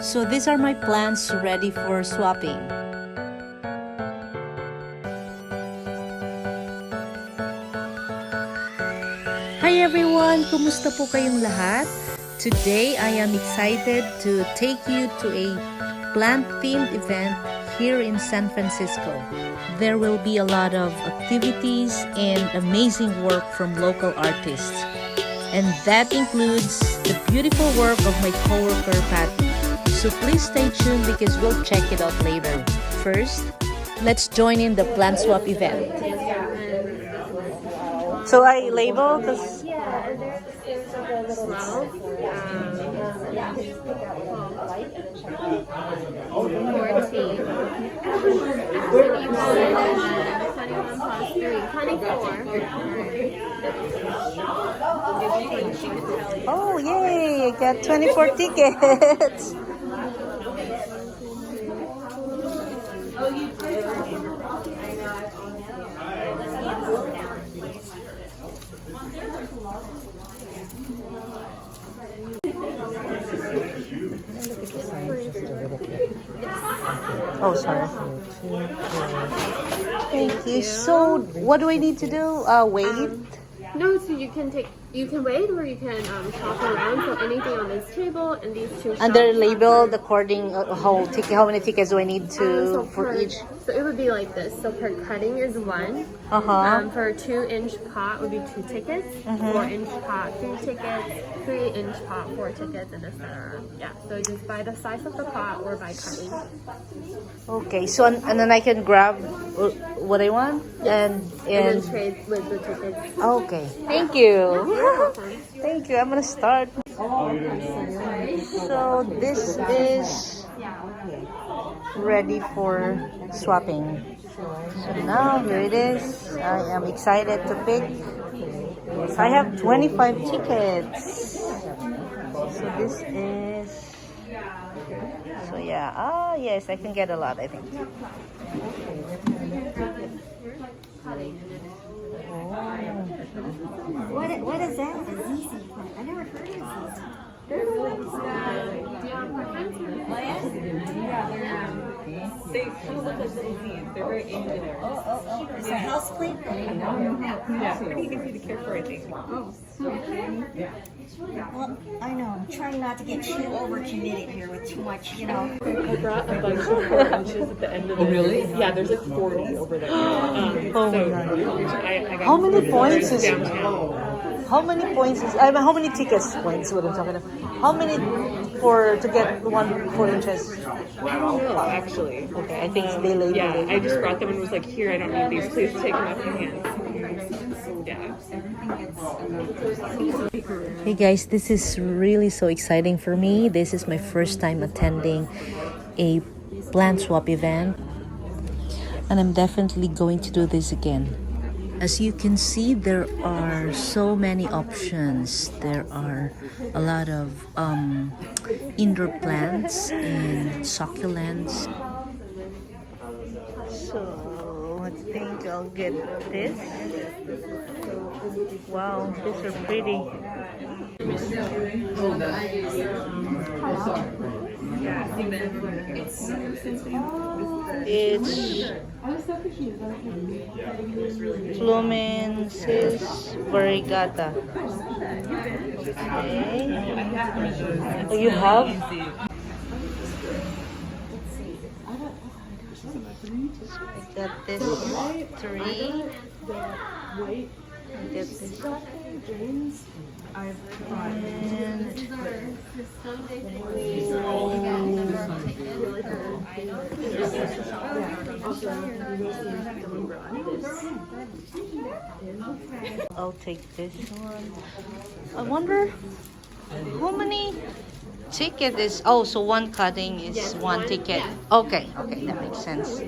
So these are my plants ready for swapping. Hi everyone! Kumusta po kayong lahat? Today I am excited to take you to a plant-themed event here in San Francisco. There will be a lot of activities and amazing work from local artists. And that includes the beautiful work of my coworker Patty. So please stay tuned because we'll check it out later. First, let's join in the plant swap event. So I label this. Yeah, and there's a little mouth. Oh yay! I got 24 tickets. Oh, sorry. Thank you. So, what do I need to do? Wait? No, so you can wait or you can shop around. So anything on this table and these two. And they're labeled according how many tickets do I need so for each? So it would be like this. So per cutting is 1. For a 2-inch pot would be 2 tickets. 4-inch pot 3 tickets. 3-inch pot 4 tickets, and etc. Yeah. So just by the size of the pot or by cutting. Okay. So and then I can grab what I want and then trade with the tickets. Okay. Thank you. Thank you. I'm gonna start. So this is ready for swapping. So now here it is. I am excited to pick. So I have 25 tickets. So this is. So yeah. Ah yes, I can get a lot, I think. What is that? A ZZ plant. I never heard of ZZ. They kind of look like little seeds. They're very angular. It's a house plant? Yeah, pretty easy to care for, I think. Well, I know. I'm trying not to get too overcommitted here with too much, you know. I brought a bunch of 4 inches at the end of it. Oh, really? Yeah, there's like 40 over there. Oh my God. I got How many points is downtown. How many points is how many tickets points what I'm talking about? How many to get 4 inches? I don't know, actually. Okay, I think they labeled Yeah, it. I just brought them and was like, here, I don't need these. Please take them off my hands. Yeah. Hey guys, this is really so exciting for me. This is my first time attending a plant swap event, and I'm definitely going to do this again. As you can see, there are so many options. There are a lot of indoor plants and succulents. So I think I'll get this. Wow, these are pretty. It's Flumensis variegata. Okay. Oh, you have? I got this 3. I get this. I'll take this one. I wonder how many ticket is. Oh, so one cutting is 1 ticket. Okay, okay, that makes sense.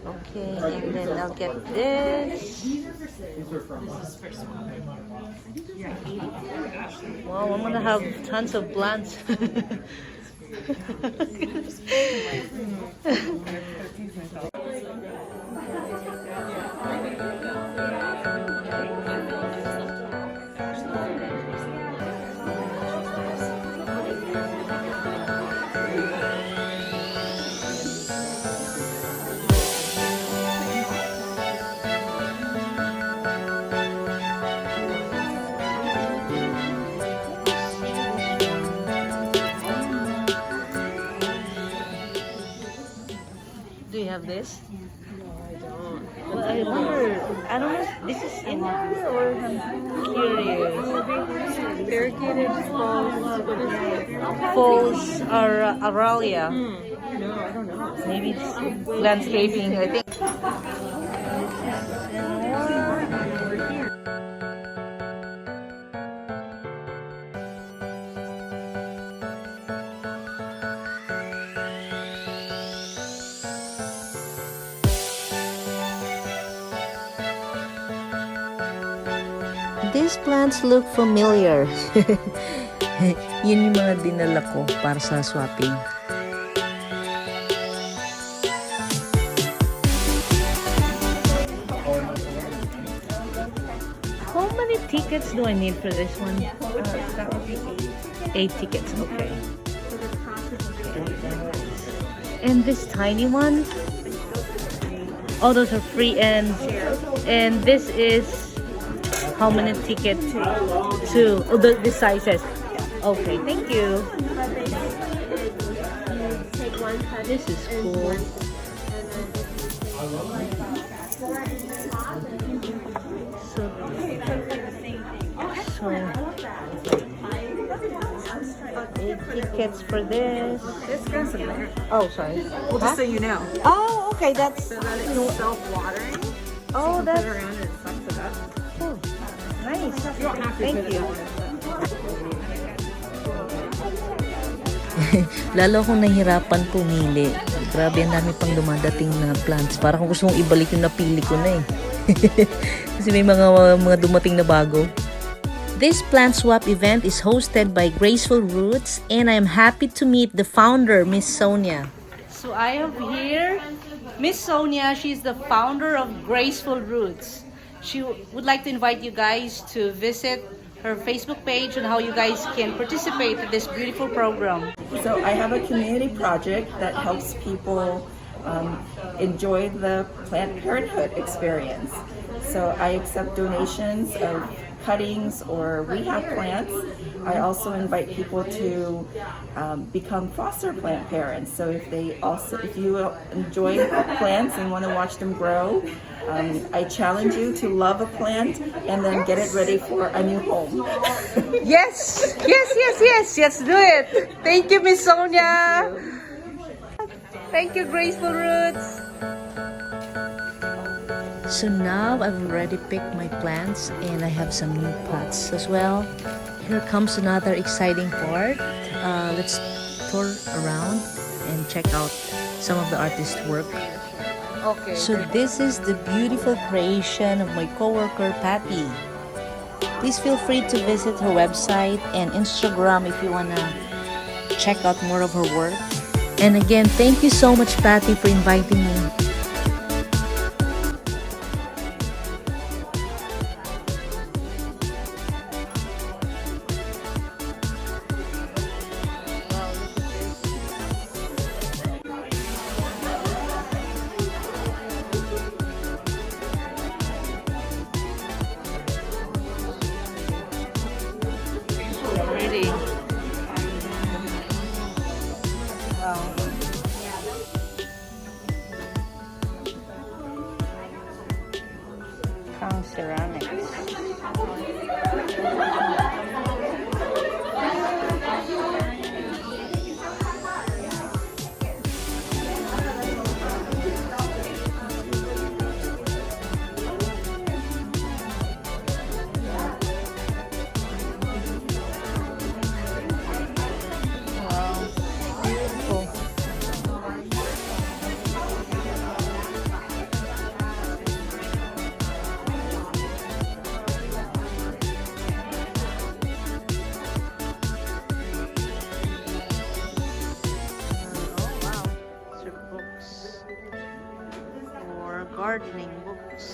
Okay, and then I'll get this. Wow, I'm gonna have tons of plants. have this? No, I don't. Well, I wonder, I don't know if this is in here or I'm curious. Variegated falls. What is it? Falls are Aralia. No, I don't know. Maybe it's landscaping, I think. These plants look familiar. Yun yung mga dinala ko para sa swapping. How many tickets do I need for this one? That would be 8. 8 tickets, okay. And this tiny one? Oh, those are free, and this is how many tickets? 2. Oh, the sizes. Okay, thank you. Take one cut. This is cool. So 8 tickets for this. It's got some there. Oh, sorry. Well, just so you know. Oh, okay, that's So that it's self-watering. oh, Put it that's around and it sucks it up. cool. Nice. You don't have to Thank put it you. on it, Lalo akong nahihirapan pumili. Grabe, ang dami pang dumadating na plants. Parang kung gusto mong ibalik yung napili ko na eh. Kasi may mga dumating na bago. This plant swap event is hosted by Graceful Roots, and I am happy to meet the founder, Miss Sonia. So I have here Miss Sonia. She's the founder of Graceful Roots. She would like to invite you guys to visit her Facebook page and how you guys can participate in this beautiful program. So I have a community project that helps people enjoy the Planned Parenthood experience. So I accept donations of cuttings or rehab plants. I also invite people to become foster plant parents. So if you enjoy plants and want to watch them grow, I challenge you to love a plant and then get it ready for a new home. Yes, do it. Thank you, Miss Sonia. Thank you, Graceful Roots. So now I've already picked my plants and I have some new pots as well. Here comes another exciting part. Let's tour around and check out some of the artist's work. Okay. So this is the beautiful creation of my coworker Patty. Please feel free to visit her website and Instagram if you wanna check out more of her work. And again, thank you so much, Patty, for inviting me. Really? Wow. Crown ceramics. Wow, beautiful. Oh wow, these are books or gardening books.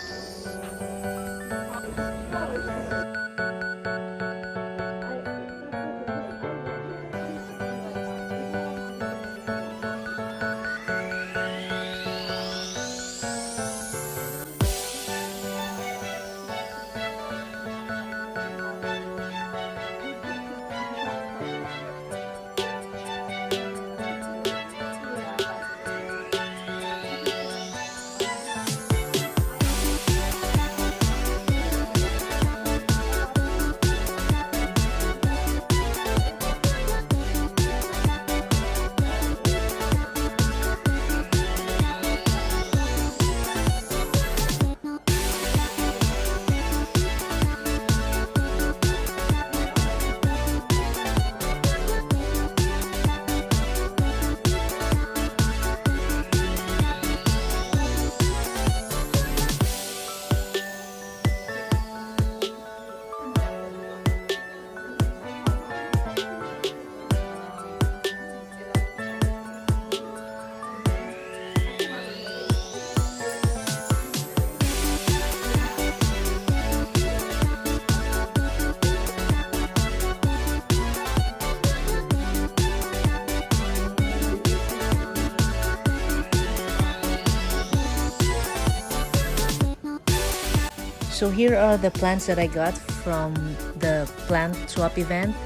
So here are the plants that I got from the plant swap event.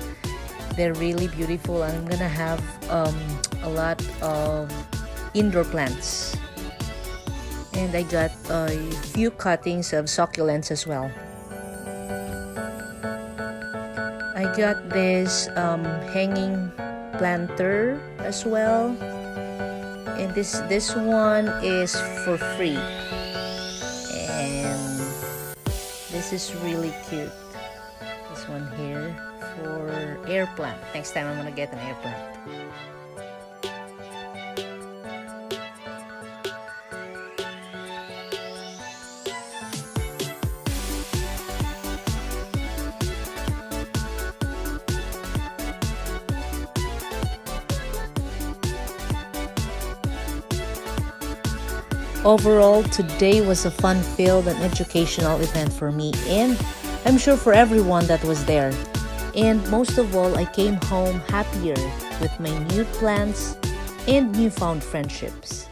They're really beautiful. I'm gonna have a lot of indoor plants. And I got a few cuttings of succulents as well. I got this hanging planter as well. And this one is for free. And this is really cute. This one here for air plant. Next time I'm gonna get an air plant. Overall, today was a fun-filled and educational event for me, and I'm sure for everyone that was there. And most of all, I came home happier with my new plants and newfound friendships.